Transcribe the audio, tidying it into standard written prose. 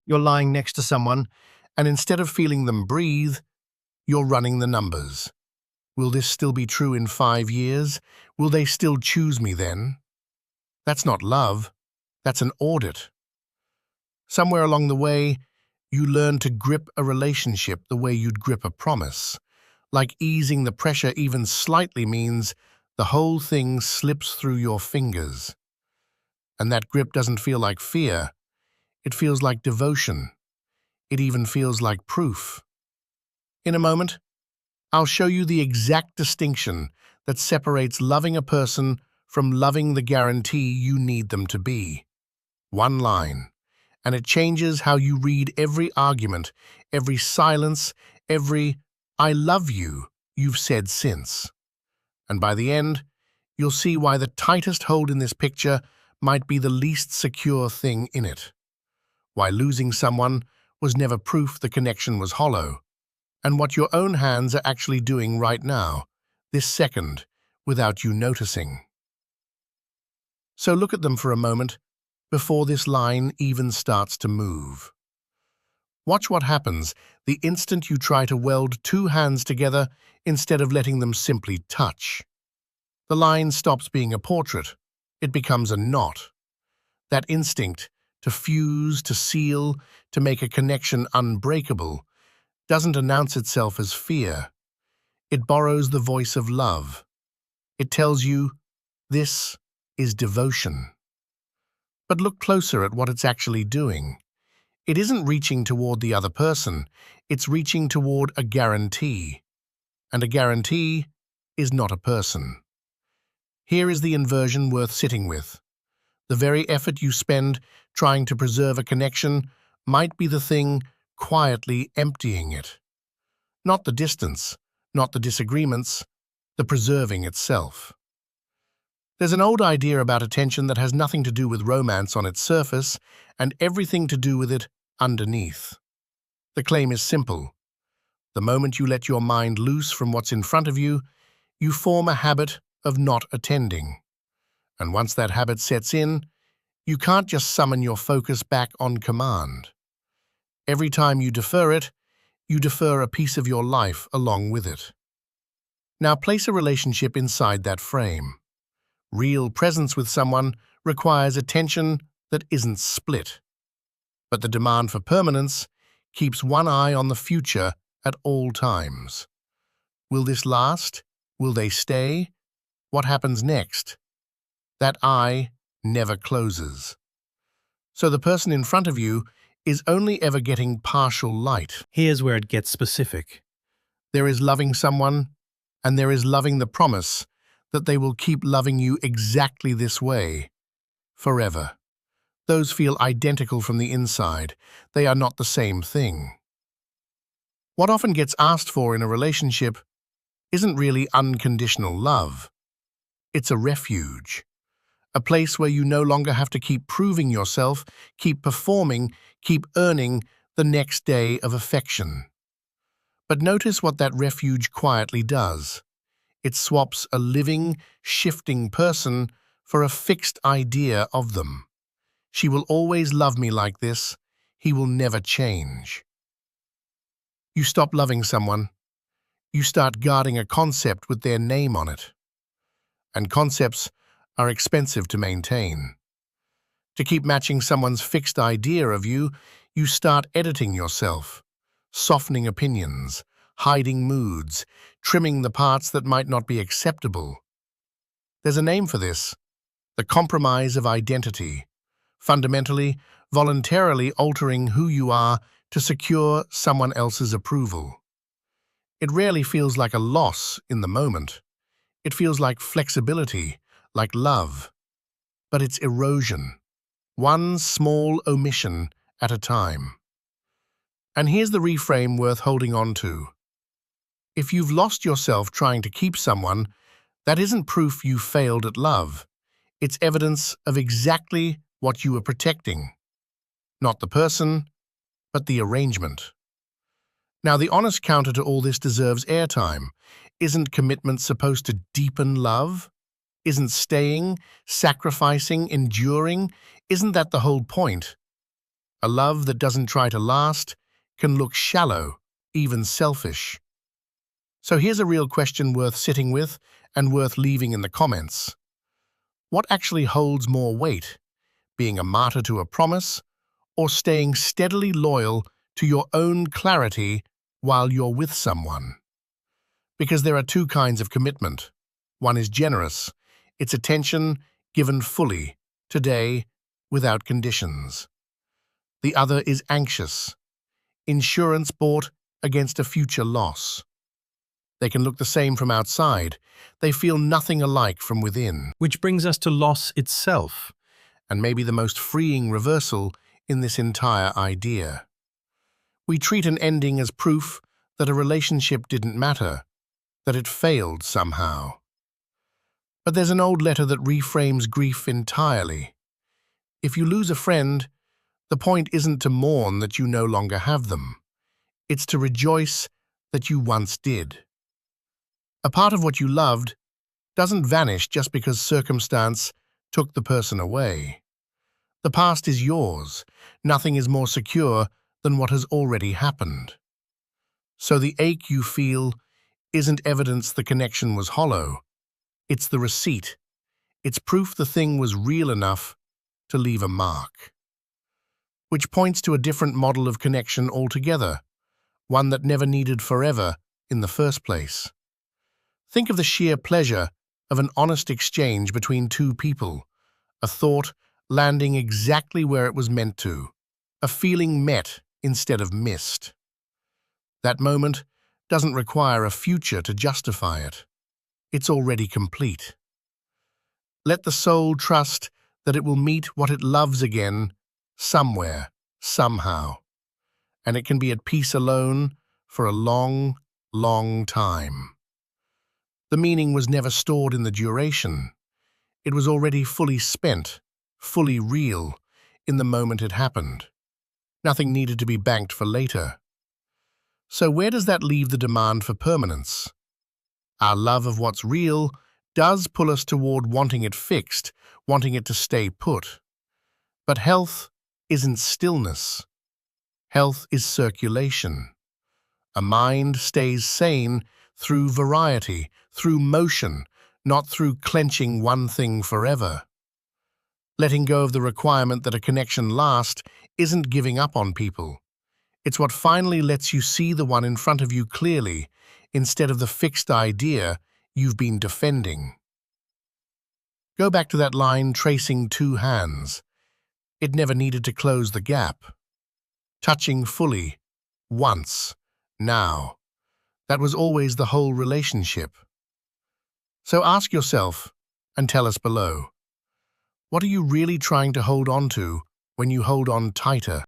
You're lying next to someone, and instead of feeling them breathe, you're running the numbers. Will this still be true in 5 years? Will they still choose me then? That's not love. That's an audit. Somewhere along the way, you learn to grip a relationship the way you'd grip a promise. Like easing the pressure even slightly means the whole thing slips through your fingers. And that grip doesn't feel like fear. It feels like devotion. It even feels like proof. In a moment, I'll show you the exact distinction that separates loving a person from loving the guarantee you need them to be. One line, and it changes how you read every argument, every silence, every "I love you" you've said since. And by the end, you'll see why the tightest hold in this picture might be the least secure thing in it. Why losing someone was never proof the connection was hollow, and what your own hands are actually doing right now, this second, without you noticing. So look at them for a moment before this line even starts to move. Watch what happens the instant you try to weld two hands together instead of letting them simply touch. The line stops being a portrait. It becomes a knot. That instinct to fuse, to seal, to make a connection unbreakable doesn't announce itself as fear. It borrows the voice of love. It tells you, this is devotion. But look closer at what it's actually doing. It isn't reaching toward the other person, it's reaching toward a guarantee. And a guarantee is not a person. Here is the inversion worth sitting with. The very effort you spend trying to preserve a connection might be the thing quietly emptying it. Not the distance, not the disagreements, the preserving itself. There's an old idea about attention that has nothing to do with romance on its surface and everything to do with it underneath. The claim is simple. The moment you let your mind loose from what's in front of you, you form a habit of not attending. And once that habit sets in, you can't just summon your focus back on command. Every time you defer it, you defer a piece of your life along with it. Now place a relationship inside that frame. Real presence with someone requires attention that isn't split. But the demand for permanence keeps one eye on the future at all times. Will this last? Will they stay? What happens next? That eye never closes. So the person in front of you is only ever getting partial light. Here's where it gets specific. There is loving someone, and there is loving the promise that they will keep loving you exactly this way, forever. Those feel identical from the inside. They are not the same thing. What often gets asked for in a relationship isn't really unconditional love. It's a refuge. A place where you no longer have to keep proving yourself, keep performing, keep earning the next day of affection. But notice what that refuge quietly does. It swaps a living, shifting person for a fixed idea of them. She will always love me like this. He will never change. You stop loving someone. You start guarding a concept with their name on it. And concepts are expensive to maintain. To keep matching someone's fixed idea of you, you start editing yourself, softening opinions, hiding moods, trimming the parts that might not be acceptable. There's a name for this, the compromise of identity, fundamentally, voluntarily altering who you are to secure someone else's approval. It rarely feels like a loss in the moment. It feels like flexibility, like love. But it's erosion, one small omission at a time. And here's the reframe worth holding on to. If you've lost yourself trying to keep someone, that isn't proof you failed at love. It's evidence of exactly what you were protecting. Not the person, but the arrangement. Now, the honest counter to all this deserves airtime. Isn't commitment supposed to deepen love? Isn't staying, sacrificing, enduring? Isn't that the whole point? A love that doesn't try to last can look shallow, even selfish. So here's a real question worth sitting with and worth leaving in the comments. What actually holds more weight, being a martyr to a promise or staying steadily loyal to your own clarity while you're with someone? Because there are two kinds of commitment. One is generous, it's attention given fully, today, without conditions. The other is anxious, insurance bought against a future loss. They can look the same from outside. They feel nothing alike from within. Which brings us to loss itself. And maybe the most freeing reversal in this entire idea. We treat an ending as proof that a relationship didn't matter, that it failed somehow. But there's an old letter that reframes grief entirely. If you lose a friend, the point isn't to mourn that you no longer have them. It's to rejoice that you once did. A part of what you loved doesn't vanish just because circumstance took the person away. The past is yours. Nothing is more secure than what has already happened. So the ache you feel isn't evidence the connection was hollow. It's the receipt. It's proof the thing was real enough to leave a mark. Which points to a different model of connection altogether, one that never needed forever in the first place. Think of the sheer pleasure of an honest exchange between two people, a thought landing exactly where it was meant to, a feeling met instead of missed. That moment doesn't require a future to justify it. It's already complete. Let the soul trust that it will meet what it loves again, somewhere, somehow, and it can be at peace alone for a long, long time. The meaning was never stored in the duration. It was already fully spent, fully real, in the moment it happened. Nothing needed to be banked for later. So where does that leave the demand for permanence? Our love of what's real does pull us toward wanting it fixed, wanting it to stay put. But health isn't stillness. Health is circulation. A mind stays sane through variety, through motion, not through clenching one thing forever. Letting go of the requirement that a connection last isn't giving up on people. It's what finally lets you see the one in front of you clearly, instead of the fixed idea you've been defending. Go back to that line tracing two hands. It never needed to close the gap. Touching fully, once, now. That was always the whole relationship. So ask yourself, and tell us below, what are you really trying to hold on to when you hold on tighter?